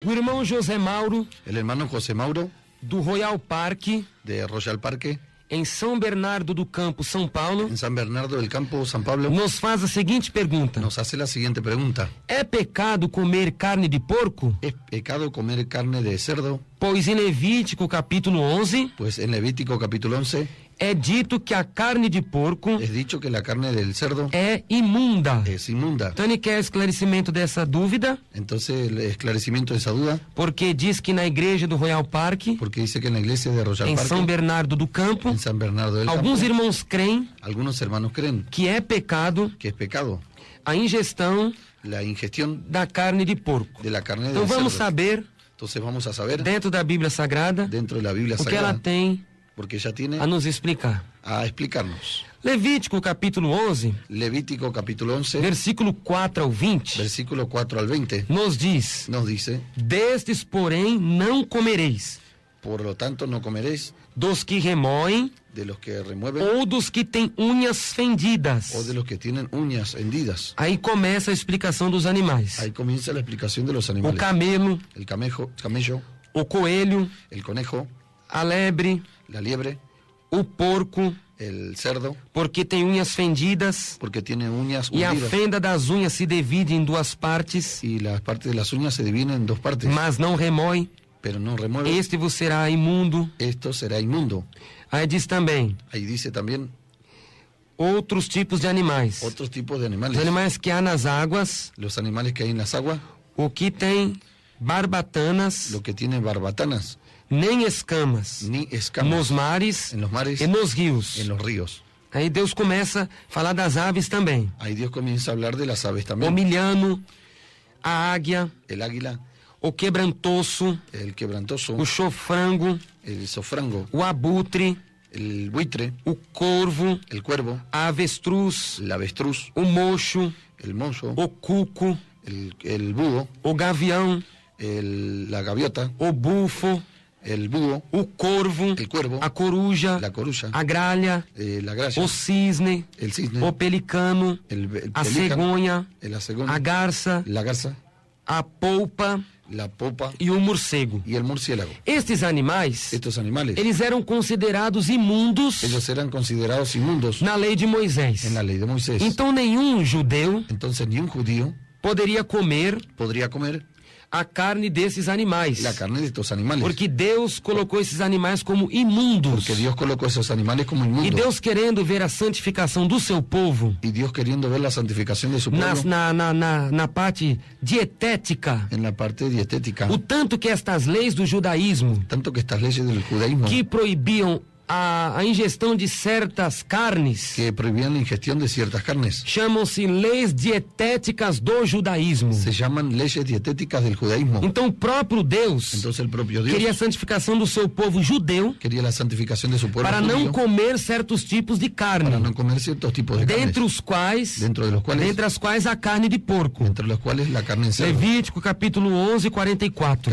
O irmão José Mauro, el hermano José Mauro, do Royal Park, de Royal Parque, em São Bernardo do Campo, São Paulo, en San Bernardo del Campo, San Pablo, nos faz a seguinte pergunta: nos hace la siguiente pregunta. é pecado comer carne de porco? ¿Es pecado comer carne de cerdo? Pois em Levítico capítulo 11 Pues en Levítico capítulo 11 é dito que a carne de porco es dicho que la carne del cerdo é imunda. es inmunda. Então ele quer esclarecimento dessa dúvida, Entonces el esclarecimiento de esa duda, porque diz que na igreja do Royal Park, porque dice que en la iglesia de Royal em Parque, São Bernardo do Campo, en San Bernardo del alguns Campo, irmãos creem algunos hermanos creen que é pecado que es pecado a ingestão la ingestión da carne de porco. de la carne Então del vamos cerdo. saber, Entonces vamos a saber dentro da Bíblia Sagrada, dentro de la Biblia o que ela Sagrada, tem porque ella tiene a nos explicar. a explicarnos. Levítico capítulo 11, Levítico capítulo 11, versículo 4 ao 20, versículo 4 al 20, nos diz: nos dice: destes, porém, não comereis, por lo tanto no comeréis dos que remoem de los que remueven ou dos que têm unhas fendidas. o de los que tienen uñas hendidas. Aí começa a explicação dos animais: Ahí comienza la explicación de los o animales. camelo, El camello, o coelho, el conejo, a lebre, la liebre, o porco, el cerdo, porque tem unhas fendidas, porque tiene uñas e a hundidas. fenda das unhas se divide em duas partes, Y las partes de las uñas se dividen en dos partes, mas não remói. pero no remueve. Este vos será imundo. Esto será inmundo. Aí diz também Ahí dice también outros tipos de animais. otros tipos de Os animales. animais que há nas águas, Los animales que hay en las aguas, o que tem barbatanas, lo que tiene barbatanas, nem escamas, ni nos escamas mares en los mares, e nos rios. en los ríos. Aí Deus começa a falar das aves também. Ahí Dios comienza a hablar de las aves O también. milhano, a águia, El águila, o quebrantoso, el quebrantoso, o chofrango, el sofrango, o abutre, el buitre, o corvo, el cuervo, a avestruz, el avestruz, o mocho, el mozo, o cuco, el búho, o gavião, la gaviota, o bufo, el búho, o corvo, el cuervo, a coruja, la coruja, a gralha, la gralla, o cisne, el cisne, o pelicano, el a pelícano, cegonha, la cegona, a garça, la garza, a polpa la popa e o morcego. y el murciélago. Estes animais, Estos animales, eles eram considerados imundos ellos eran considerados inmundos na lei de Moisés. en la ley de Moisés. Então nenhum judeu Entonces ni un judío poderia comer podría comer a carne desses animais, la carne de estos animales, porque Deus colocou esses animais como imundos. porque Dios colocó esos animales como E inmundos. Deus querendo ver a santificação do seu povo Y Dios queriendo ver la santificación de su pueblo na parte dietética, en la parte dietética, o tanto que estas leis do judaísmo tanto que estas leyes del judaísmo que proibiam a ingestão de certas carnes que prohibían la ingestión de ciertas carnes chamam-se leis dietéticas do judaísmo. se llaman leyes dietéticas del judaísmo. Então o próprio Deus Entonces el propio Dios queria a santificação do seu povo judeu quería la santificación de su pueblo para não judío, comer certos tipos de carne, para no comer ciertos tipos de dentre carnes, os quais, dentro de los cuales, dentre as quais a carne de porco. entre los cuales la carne en cerdo. Levítico capítulo 11, 44.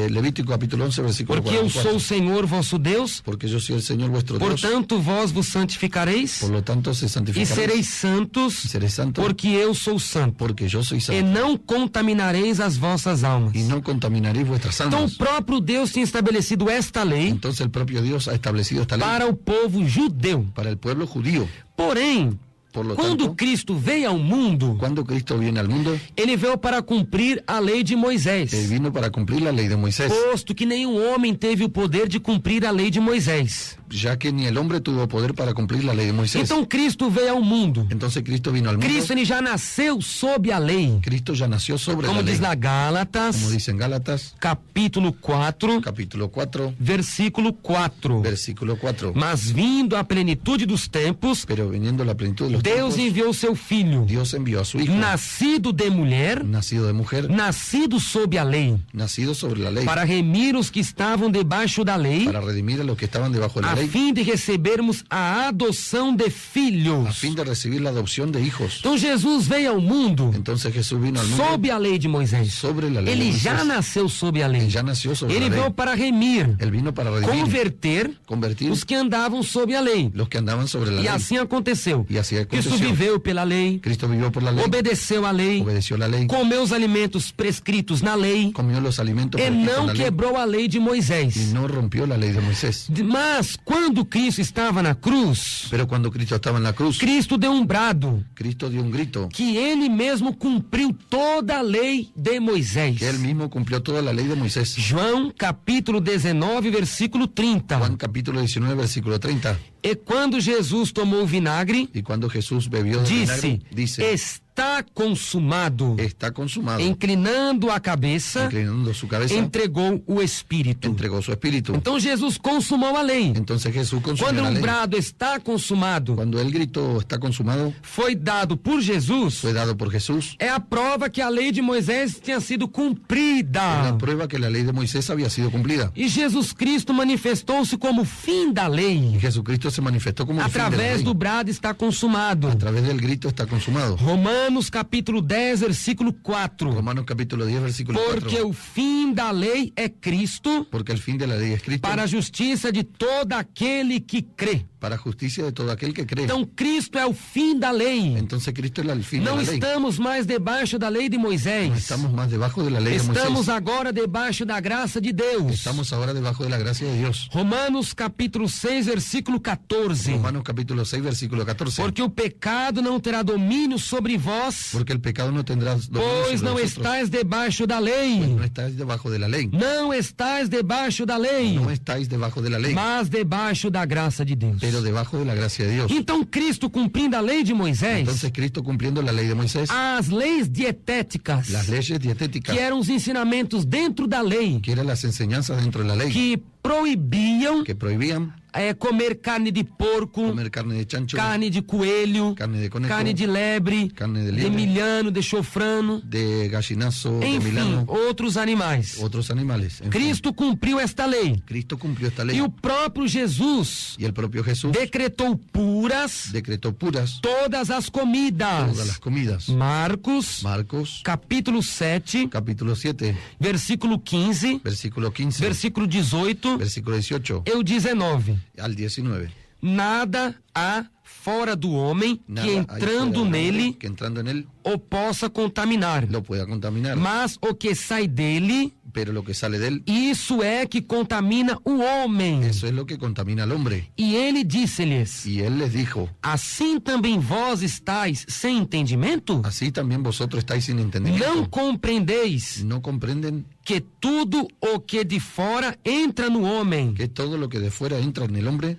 Levítico capítulo 11 versículo Porque eu 44. sou o Senhor vosso Deus, Porque yo soy el Señor vuestro Dios, portanto vós vos santificareis por lo tanto se e santificaréis sereis santos, y seréis santos, porque eu sou santo. porque yo soy E santo, não contaminareis as vossas almas. y no contaminaréis vuestras Então o almas. próprio Deus tinha estabelecido esta lei Entonces el propio Dios ha establecido esta ley para o povo judeu. para el pueblo judío. Porém, Por lo quando tanto, Cristo veio ao mundo, cuando Cristo viene al mundo, ele veio para cumprir a lei de Moisés. Él vino para cumplir la ley de Moisés, Posto que nenhum homem teve o poder de cumprir a lei de Moisés. ya que ni el hombre tuvo poder para cumplir la lei de Moisés. Então Cristo veio ao mundo. Entonces Cristo vino al mundo. Cristo ele já nasceu sob a lei. Cristo ya nació sobre Como la ley. diz lá Gálatas, Como dice en Gálatas, capítulo 4, capítulo 4, versículo 4. versículo 4. Mas vindo a plenitude dos tempos, Pero viniendo la plenitud de los Deus tiempos, enviou seu filho, Dios envió a su Hijo, nascido de mulher, nacido de mujer, nascido sob a lei, nacido sobre la ley, para remir os que estavam debaixo da lei, para redimir a los que estaban debajo de la a a ley, fim de recebermos a adoção de a filhos. fin de recibir la adopción de hijos. Então Jesus veio ao mundo Entonces Jesús vino al mundo sob a lei de Moisés. sobre la ley de Ele Moisés. já nasceu sob a lei. Él ya nació sobre Ele la veio ley. para remir, Él vino para redimir, converter os que andavam sob a lei. los que andaban sobre la E ley. assim aconteceu. E assim Cristo aconteceu. viveu pela lei, Cristo vivió por la ley, obedeceu à lei, obedeció la ley, comeu os alimentos prescritos na lei comió los alimentos e prescritos en não la ley, quebrou a lei de y Moisés. no rompió la ley de Moisés. Mas quando Cristo estava na cruz, Pero cuando Cristo estaba en la cruz, Cristo deu um brado Cristo dio un grito, que ele mesmo cumpriu toda a lei de Moisés. que él mismo cumplió toda la lei de Moisés. João capítulo 19, versículo 30. Juan capítulo 19, versículo 30. E quando Jesus tomou o vinagre, Y cuando Jesús bebió del vinagre, disse: dice, está consumado. está consumado. Inclinando a cabeça, Inclinando su cabeza, entregou o Espírito. entregó su espíritu. Então Jesus consumou a lei. Entonces Jesús consumió Quando la um ley. brado está consumado, Cuando él gritó, está consumado, foi dado por Jesus, fue dado por Jesús. é a prova que a lei de Moisés tinha sido Es cumprida. la prueba que la ley de Moisés había sido cumplida. E Jesus Cristo manifestou-se como fim da lei. Y Jesucristo se manifestó como el fin de la Através lei. do brado está consumado. A través del grito está consumado. Romanos capítulo 10, versículo 4. Romanos capítulo 10, versículo Porque 4. o fim da lei é Cristo, Porque el fin de la ley es Cristo, para a justiça de todo aquele que crê. para justicia de todo aquel que cree. Então Cristo é o fim da lei. Entonces Cristo es el fin Não de la ley. estamos mais debaixo da lei de No Moisés. estamos más debajo de la lei de Estamos Moisés. agora debaixo da graça de Deus. Estamos ahora debajo de la gracia de Dios. Romanos capítulo 6, versículo 14. Romanos capítulo 6, versículo 14. Porque o pecado não terá domínio sobre vós, Porque el pecado no tendrá dominio pois sobre não vosotros. estáis debaixo da lei. No estáis debajo de la ley. Não estáis debaixo da lei, No estáis debajo de la ley, mas debaixo da graça de Deus. pero debajo de la gracia de Dios. Então Cristo cumprindo a lei de Moisés, Entonces Cristo cumpliendo la lei de Moisés, as leis dietéticas, las leyes dietéticas, que eram os ensinamentos dentro da lei, que eran las enseñanzas dentro de la lei, que proibiam que prohibían comer carne de porco, comer carne de chancho, carne de coelho, carne de conejo, carne de lebre, carne de de liebre, milhano, de chofrano, de gallinazo, de enfim, milano, outros animais. otros animales. En fin, Cristo cumpriu esta lei. Cristo cumplió esta ley E o próprio Jesus y el propio Jesús decretou puras decretó puras todas as comidas. todas las comidas. Marcos, Marcos capítulo 7, capítulo 7, versículo 15, versículo 15, versículo 18 versículo 18 e o 19. al 19. Nada há fora do homem Nada que hay entrando fuera del hombre nele que entrando en él o possa contaminar. lo pueda contaminar, Mas o que sai dele, pero lo que sale de él, isso é que contamina o homem. eso es lo que contamina al hombre. E ele disse-lhes: Y él les dijo, assim também vós estáis sem entendimento? así también vosotros estáis sin Não entendimiento. compreendeis ¿No comprenden que tudo o que de fora entra no homem que todo lo que de fuera entra en el hombre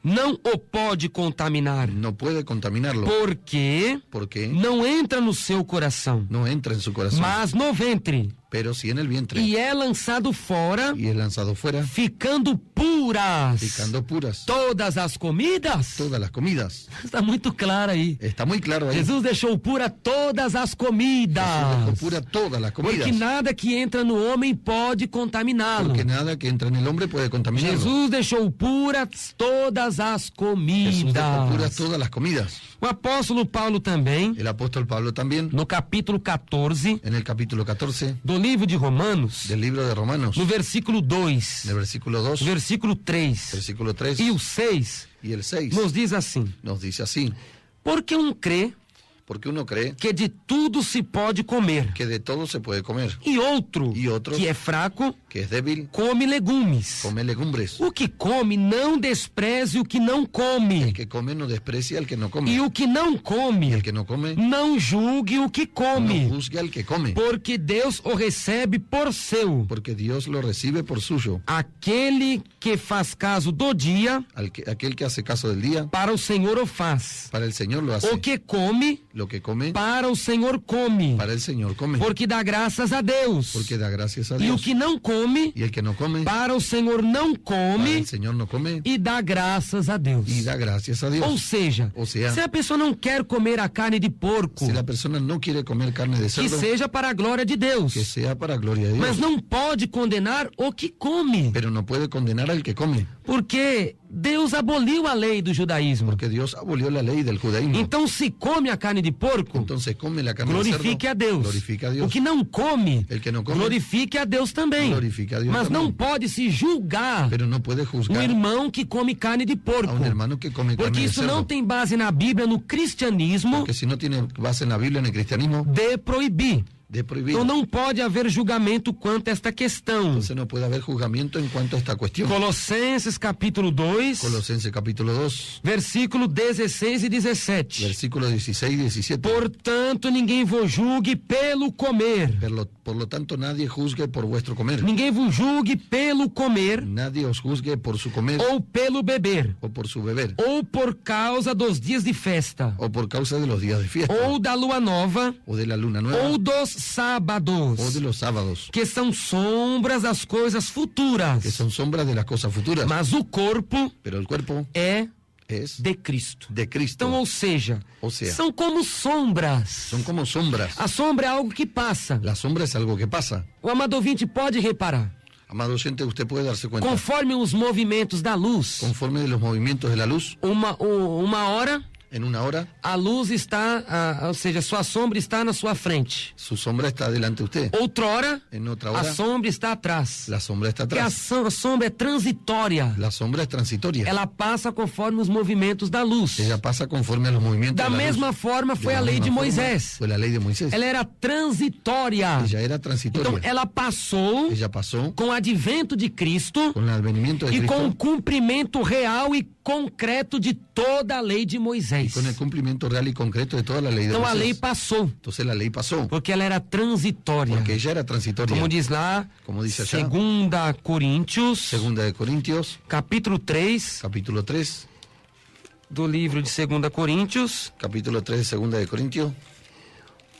não o pode contaminar, no puede contaminarlo? porque Porque não entra no seu coração, no entra en su corazón, mas no ventre, pero sí en el vientre, e é lançado fora, y es lanzado fuera, ficando puras picando puras todas as comidas. todas las comidas. Está muito claro aí. Está muy claro ahí. Jesus deixou pura todas as Jesús comidas, dejó pura todas las comidas. porque nada que entra no homem pode contaminá-lo. Porque nada que entra en el hombre puede contaminarlo. Jesus deixou puras todas as Jesús dejó puras comidas. todas las comidas. O apóstolo Paulo também, El apóstol Pablo también, no capítulo 14 en el capítulo 14 do livro de Romanos, del libro de Romanos, no versículo 2, del versículo 2, versículo 3 versículo 3 e o 6, y el 6, nos diz assim: nos dice así, porque crê porque uno cree que de tudo se pode comer, que de todo se puede comer, e outro, que é fraco, que es débil, come legumes. come legumbres. O que come, não despreze o que não El come, que come no desprecia al que no e come, o que não y come, el que no come não julgue o que no come, juzgue al que come, porque Deus o recebe por seu. porque Dios lo recibe por suyo. Aquele que faz caso do dia, Aquel que hace caso del día, para o Senhor o faz. para el Señor lo hace. O que come, Lo que come, para o Senhor come, para el Señor come, porque dá graças a Deus. porque da gracias a E o Dios. que não come, Y el que no come, para o Senhor não para come el Señor no come e dá graças a Deus. y da gracias a Ou Dios. seja, Ou seja, se a pessoa não quer comer a carne de porco, Si la persona no quiere comer carne de que cerdo, seja para a glória de Deus, que sea para gloria de Dios. mas não pode condenar o que come, Pero no puede condenar al que come, porque Deus aboliu a lei do judaísmo. Porque Dios abolió la ley del judaísmo. Então, se come a carne de porco, Entonces come la carne de glorifique cerdo, a Deus. glorifica a Dios. O que não come, El que no come, glorifique a Deus também. glorifica a Dios Mas não también. pode se julgar Pero no puede um juzgar irmão que come carne de a porco. un hermano que come Porque carne de isso não cerdo. tem base na Bíblia, no cristianismo, Porque si no tiene base en la Biblia, en el cristianismo, de proibir. de prohibido. Então não pode haver julgamento quanto a esta questão. Entonces no puede haber juzgamiento en cuanto a esta cuestión. Colossenses capítulo 2, Colosenses capítulo 2, versículo 16 e 17. versículos 16 y 17. Portanto, ninguém vos julgue pelo comer. Por lo tanto, nadie juzgue por vuestro comer. Ninguém vos julgue pelo comer, Nadie os juzgue por su comer ou pelo beber, o por su beber, ou por causa dos dias de festa, o por causa de los días de fiesta, ou da lua nova, o de la luna nueva, ou dos sábados, o de los sábados, que são sombras das coisas futuras. que son sombras de las cosas futuras. Mas o corpo Pero el cuerpo é es de Cristo. de Cristo. Então, ou seja, são como sombras. Son como sombras. A sombra é algo que passa. La sombra es algo que pasa. O amado ouvinte pode reparar. Amado oyente, usted puede darse cuenta. Conforme os movimentos da luz, Conforme de los movimientos de la luz, uma hora en una hora, a luz está, ou seja, sua sombra está na sua frente. su sombra está delante de usted. Outrora, En otra a hora, sombra está atrás. la sombra está Porque a atrás. sombra é transitória. La sombra es transitoria. Ela passa conforme os movimentos da luz. Ella pasa conforme a los movimientos Da de la mesma luz. forma foi De a la lei de misma forma, Moisés. Fue la ley de Moisés. Ela era transitória. Ella era Então, transitoria. ela passou Ella pasó com o advento de Cristo con el advenimiento de e com o Cristo, cumprimento real e concreto de toda a lei de Moisés. con el cumplimiento real y concreto de toda la lei de Então a lei Moisés. passou, Entonces la lei pasó, porque ela era transitória. porque ella era transitoria. Como diz lá, Como dice allá, 2 Coríntios, Segunda de Corintios, capítulo 3, capítulo 3, do livro de 2 Coríntios, capítulo 3 de Segunda de Corintios,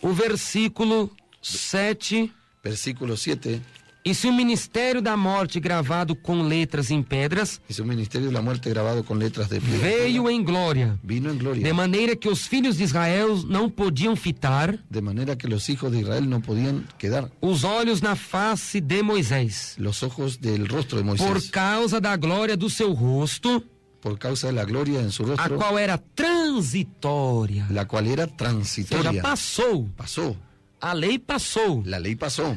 o versículo 7. versículo 7, E se o ministério da morte gravado com letras em pedras dice: un ministerio de la muerte grabado con letras de piedra veio em glória, vino en gloria, de maneira que os filhos de Israel não podiam fitar de manera que los hijos de Israel no podían quedar os olhos na face de Moisés, los ojos del rostro de Moisés, por causa da glória do seu rosto, por causa de la gloria en su a rostro, qual era transitória. la cual era Ou seja, transitoria. passou, Pasó, a lei passou. la ley pasó.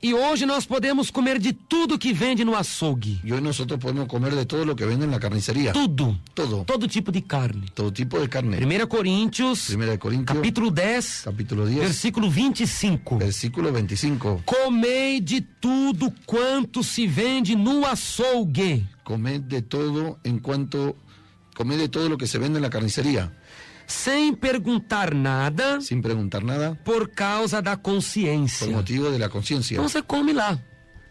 E hoje nós podemos comer de tudo que vende no açougue. Y hoy nosotros podemos comer de todo lo que vende en la carnicería. Tudo. Todo. Todo tipo de carne. Todo tipo de carne. 1 Coríntios, Primera de Corintios, capítulo 10, capítulo 10, versículo 25. versículo 25. Comei de tudo quanto se vende no açougue. Comed de todo comed de todo lo que se vende en la carnicería, Sem perguntar nada sin preguntar nada, por causa da por consciência. motivo de la conciencia. Então você come lá.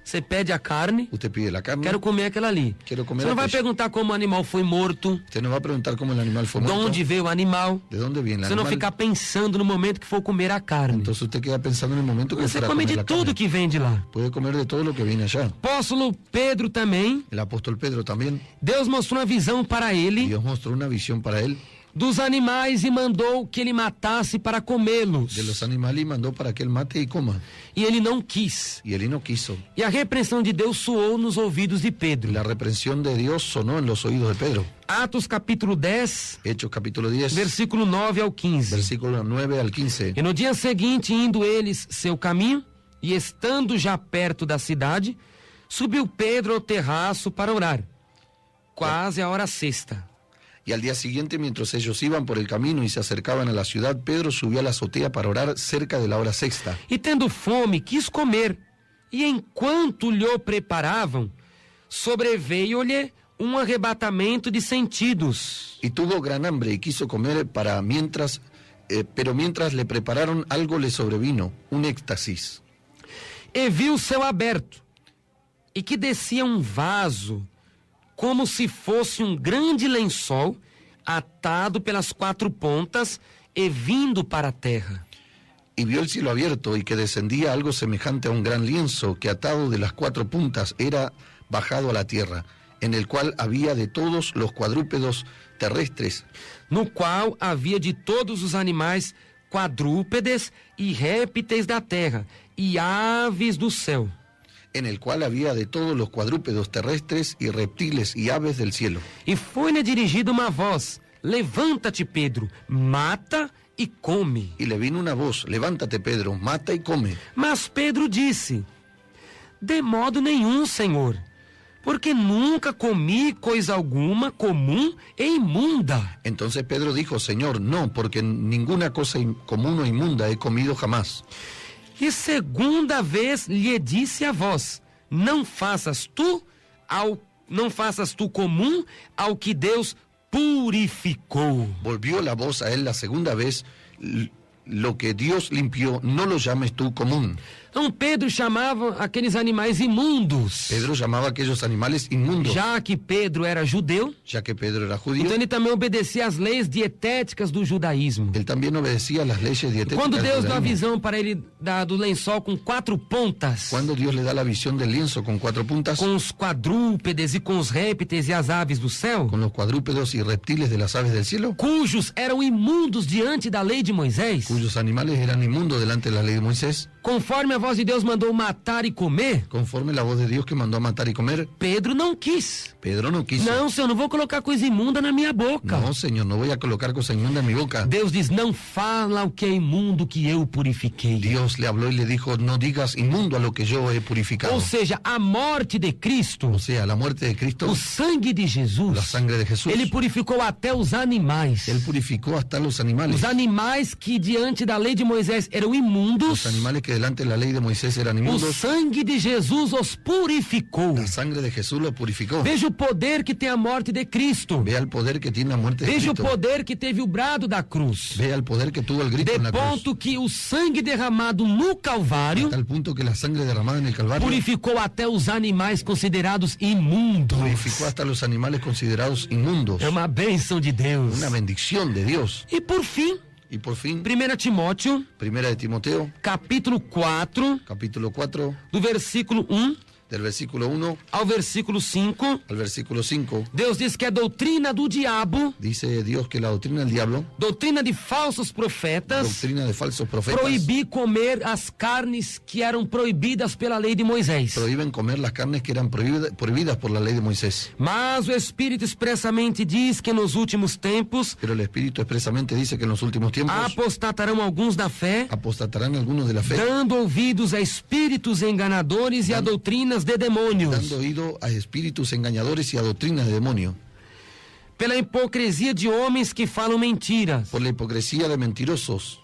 Você pede a carne, Usted pide la carne, quero comer aquela ali. Quero comer Você não vai aquele. perguntar como o animal foi morto, usted no va a preguntar cómo el animal fue de muerto, onde veio o animal. de dónde viene el Você não animal. ficar pensando no momento que for comer a carne. Entonces usted queda pensando en el momento que Você fuera a come comer de la tudo carne. que vende lá. Puede comer de todo lo que viene allá. Apóstolo Pedro também, El apóstol Pedro también, Deus mostrou uma visão para ele Dios mostró una visión para él dos animais e mandou que ele matasse para comê-los. de los animales y mandó para que él mate y coma. E ele não quis. Y él no quiso. E a repreensão de Deus soou nos ouvidos de Pedro. La reprensión de Dios sonó en los oídos de Pedro. Atos capítulo 10, Hechos capítulo 10, versículo 9 ao 15. versículo 9 al 15. E no dia seguinte, indo eles seu caminho, e estando já perto da cidade, subiu Pedro ao terraço para orar. Quase a hora sexta. Y al día siguiente, mientras ellos iban por el camino y se acercaban a la ciudad, Pedro subió a la azotea para orar cerca de la hora sexta. E tendo fome, quis comer. E enquanto lhe preparavam, sobreveio-lhe arrebatamento de sentidos. Y tuvo gran hambre y quiso comer pero mientras le prepararon algo le sobrevino, un éxtasis. E viu o céu aberto, e que descia vaso, como se fosse grande lençol, atado pelas 4 pontas e vindo para a terra. Y vio el cielo abierto y que descendía algo semejante a un gran lienzo que atado de las 4 puntas era bajado a la tierra, en el cual había de todos los cuadrúpedos terrestres, No qual havia de todos os animais quadrúpedes e répteis da terra, e aves do céu. en el cual había de todos los cuadrúpedos terrestres y reptiles y aves del cielo. E foi-lhe dirigida uma voz: levanta-te, Pedro, mata e come. Y le vino una voz: levántate, Pedro, mata y come. Mas Pedro disse: de modo nenhum, Senhor, porque nunca comi coisa alguma comum e imunda. Entonces Pedro dijo: Señor, no, porque ninguna cosa común o inmunda he comido jamás. E segunda vez lhe disse a voz: não faças tu comum ao que Deus purificou. Volvió la voz a él la segunda vez: lo que Dios limpió, no lo llames tú común. Então Pedro chamava aqueles animais imundos. Pedro llamaba a aquellos animales inmundos. Já que Pedro era judeu, Ya que Pedro era judío, então ele também obedecia às leis dietéticas do judaísmo. él también obedecía a las leyes dietéticas Quando del Deus dá a judaísmo. visão para ele do lençol com 4 pontas, Cuando Dios le da la visión del lienzo con 4 puntas, com os quadrúpedes e com os répteis e as aves do céu, con los cuadrúpedos y reptiles de las aves del cielo, cujos eram imundos diante da lei de Moisés, cuyos animales eran inmundos delante de la lei de Moisés, conforme a voz de Deus mandou matar e comer, conforme la voz de Dios que mandó a matar y comer, Pedro não quis. Pedro no quiso. Não, Senhor, não vou colocar coisa imunda na minha boca. No, Señor, no voy a colocar cosa inmunda en mi boca. Deus diz: não fala o que é imundo que eu purifiquei. Dios le habló y le dijo: no digas inmundo a lo que yo he purificado. Ou seja, a morte de Cristo, O sea, la muerte de Cristo, o sangue de la Jesus, sangre de Jesús, ele purificou até os animais. él purificó hasta los animales. Os animais que diante da lei de Moisés eram imundos, Los animales que delante de la lei de Moisés eran o inmundos, sangue de Jesus os purificou. la sangre de Jesús los purificó. Veja o poder que tem a morte de Cristo. Vea el poder que tiene la muerte de Veja o Cristo. poder que teve o brado da cruz. Vea el poder que tuvo el grito De en la cruz. ponto que o sangue derramado no Calvário Hasta el punto que la sangre derramada en el Calvario purificou até os animais considerados imundos. purificó hasta los animales considerados inmundos. É uma bênção de Deus. Una bendición de Dios. E por fim, Y por fin, 1 Timóteo, primera de Timoteo, capítulo 4, capítulo 4, do versículo 1 del versículo 1 ao versículo 5, al versículo 5, Deus diz que a doutrina do diabo, dice Dios que la doctrina del diablo, doutrina de falsos profetas, doctrina de falsos profetas, proibir comer as carnes que eram proibidas pela lei de Moisés. prohíben comer las carnes que eran prohibidas por la ley de Moisés. Mas o Espírito expressamente diz que nos últimos tempos Pero el Espíritu expresamente dice que en los últimos tiempos apostatarão alguns da fé, apostatarán algunos de la fe, dando ouvidos a espíritos enganadores e a doutrinas de demônios, dando oído a espíritus engañadores y a doctrinas de demonio, pela hipocrisia de homens que falam mentiras, por la hipocresía de mentirosos,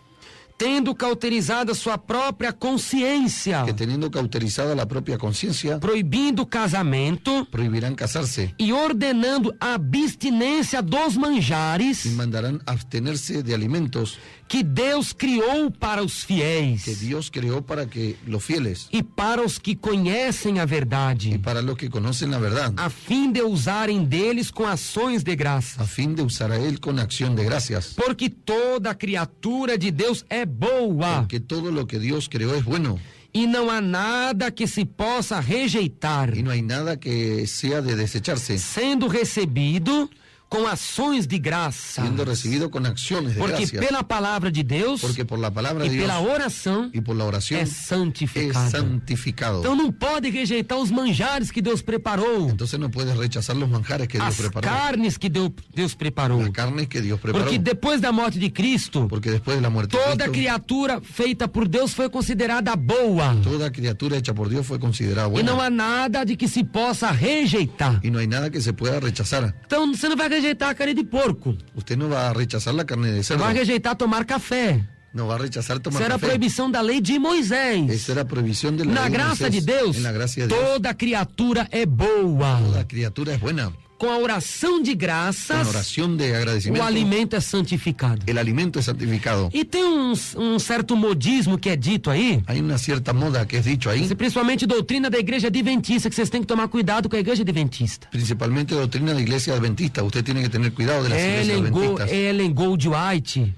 tendo cauterizado a sua própria consciência, que teniendo cauterizada la propia conciencia, proibindo o casamento prohibirán casarse e ordenando a abstinência dos manjares y mandarán abstenerse de alimentos que Deus criou para os que fiéis Dios creó para que los fieles e para os que conhecem a y verdade, para los que conocen la verdad, a fim de usarem deles com ações de graça. a fin de usar a Él con acción de gracias. Porque toda criatura de Deus é boa Porque todo lo que Dios creó es bueno e não há nada que se possa rejeitar, y no hay nada que sea de desecharse, sendo recebido com ações de graça. siendo recibido con acciones de Porque gracias. pela palavra de Deus Porque por la palabra de e Dios pela oração y por la oración é es santificado. santificado. Então não pode rejeitar os manjares que Deus preparou, Entonces no puedes rechazar los manjares que Dios as preparó, carnes que Deus preparou. las carnes que Dios preparó. Porque depois da morte de Cristo, Porque después de la muerte toda de Cristo, criatura feita por Deus foi considerada boa. toda criatura hecha por Dios fue considerada E não buena. há nada de que se possa rejeitar. Y no hay nada que se pueda rechazar. Então você não vai rejeitar a carne de porco. Usted no va a rechazar la carne de cerdo, Vai rejeitar tomar café. no va a rechazar tomar Isso era a café. proibição da lei de Moisés. Esa era prohibición de la Na ley de graça de Moisés. Deus, En la gracia de Dios, toda criatura é boa. toda criatura es buena. Com a oração de Con graças, oración de o agradecimiento, alimento é santificado. el alimento es santificado. E tem um certo modismo que é dito aí, Hay una cierta moda que es dicho ahí, principalmente doutrina da igreja adventista, que vocês têm que tomar cuidado com a igreja adventista. principalmente doctrina de iglesia adventista. Usted tiene que tener cuidado de las iglesias adventistas. Ellen Goldwhite,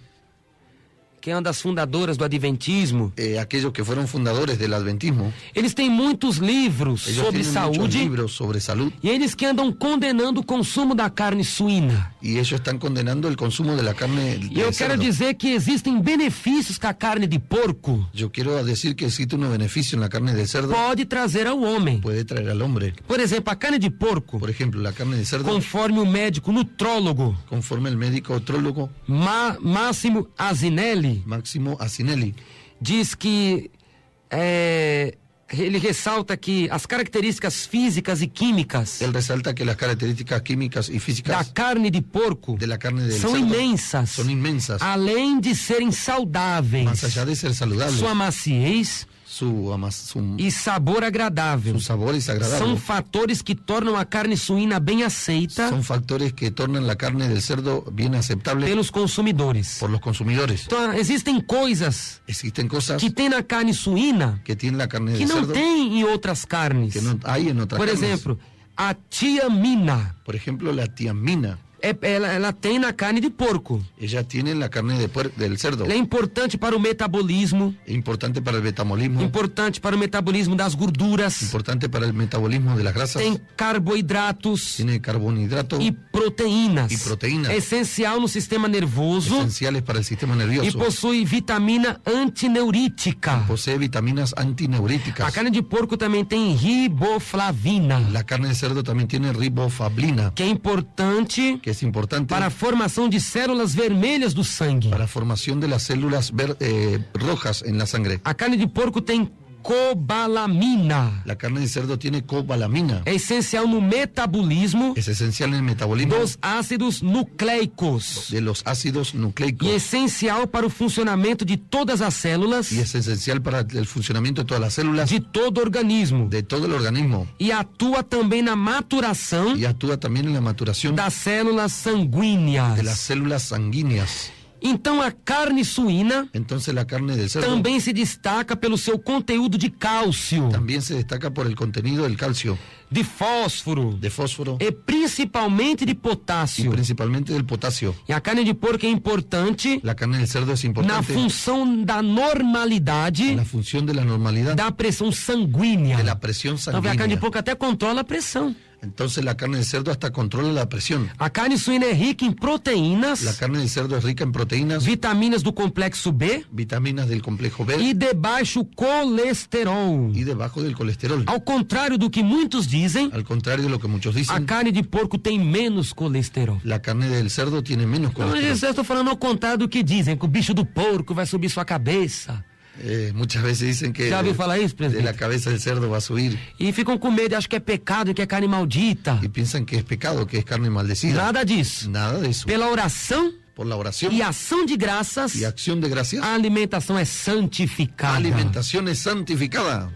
que é uma das fundadoras do Adventismo, aquellos que fueron fundadores del adventismo, eles têm muitos livros ellos sobre tienen muchos saúde libros sobre salud e eles que andam condenando o consumo da carne suína. y ellos están condenando el consumo de la carne E eu de quero cerdo. dizer que existem benefícios que a carne de porco Yo quiero decir que existe un beneficio en la carne del cerdo, pode trazer ao homem. puede traer al hombre. Por exemplo, a carne de porco, Por ejemplo, la carne de cerdo, conforme o médico nutrólogo conforme el médico otrólogo Máximo Asinelli Máximo Asinelli, diz que ele ressalta que as características físicas e químicas él resalta que las características químicas y da físicas carne de porco de la carne del são cerdo imensas, son inmensas, além de serem más saudáveis, allá de ser saludables. sua maciez Su e sabor agradável. sabor es agradable. São fatores que tornam a carne suína bem aceita Son factores que tornan la carne del cerdo bien aceptable pelos consumidores. por los consumidores. Então, existem coisas Existen cosas que tem na carne suína que tienen la carne que del não cerdo tem em outras carnes. que no hay en otras Por carnes. exemplo, a tiamina, Por ejemplo, la tiamina, ela tem na carne de porco. ella tiene en la carne del cerdo. Ela é importante para o metabolismo, Es importante para el metabolismo, importante para o metabolismo das gorduras, importante para el metabolismo de las grasas. tem carboidratos Tiene carbohidrato, e proteínas. E proteínas. É essencial no sistema nervoso esenciales para el sistema e nervioso. possui vitamina antineurítica. Posee vitaminas antineuríticas. A carne de porco também tem riboflavina, La carne de cerdo también tiene ribofablina, que é importante que es importante para a formação de células vermelhas do sangue. para la formación de las células rojas en la sangre. A carne de porco tem cobalamina. La carne de cerdo tiene cobalamina. É essencial no metabolismo Es esencial en el metabolismo dos ácidos nucleicos de los ácidos nucleicos e essencial para o funcionamento de todas as células y es esencial para el funcionamiento de todas las células de todo organismo de todo el organismo e atua também na maturação y actúa también en la maturación das células sanguíneas. de las células sanguíneas. Então a carne suína Entonces la carne del cerdo também se destaca pelo seu conteúdo de cálcio, también se destaca por el contenido del calcio, de fósforo de fósforo e principalmente de y potássio. principalmente del potasio. E a carne de porco é importante La carne del cerdo es na importante função da normalidade en la función de la normalidad da pressão sanguínea. de la presión Então a carne de sanguínea. porco até controla a pressão. Entonces la carne del cerdo hasta controla la presión. A carne suína é rica em proteínas, La carne del cerdo es rica en proteínas, vitaminas do complexo B vitaminas del complejo B e de baixo colesterol. y debajo del colesterol. Ao contrário do que muitos dizem, Al contrario de lo que muchos a dicen, carne de porco tem menos colesterol. la carne del cerdo tiene menos Não, colesterol. eu estou falando ao contrário do que dizem, que o bicho do porco vai subir sua cabeça. Muchas veces dicen que Já ouviu falar isso, de la presidente? cabeza del cerdo va a subir E ficam com medo, acham que é pecado, que é carne maldita. y piensan que es pecado, que es carne maldecida. Nada disso. Nada de eso. Pela oração Por la oración e ação de graças, y acción de gracias, a alimentação é santificada. alimentación es santificada.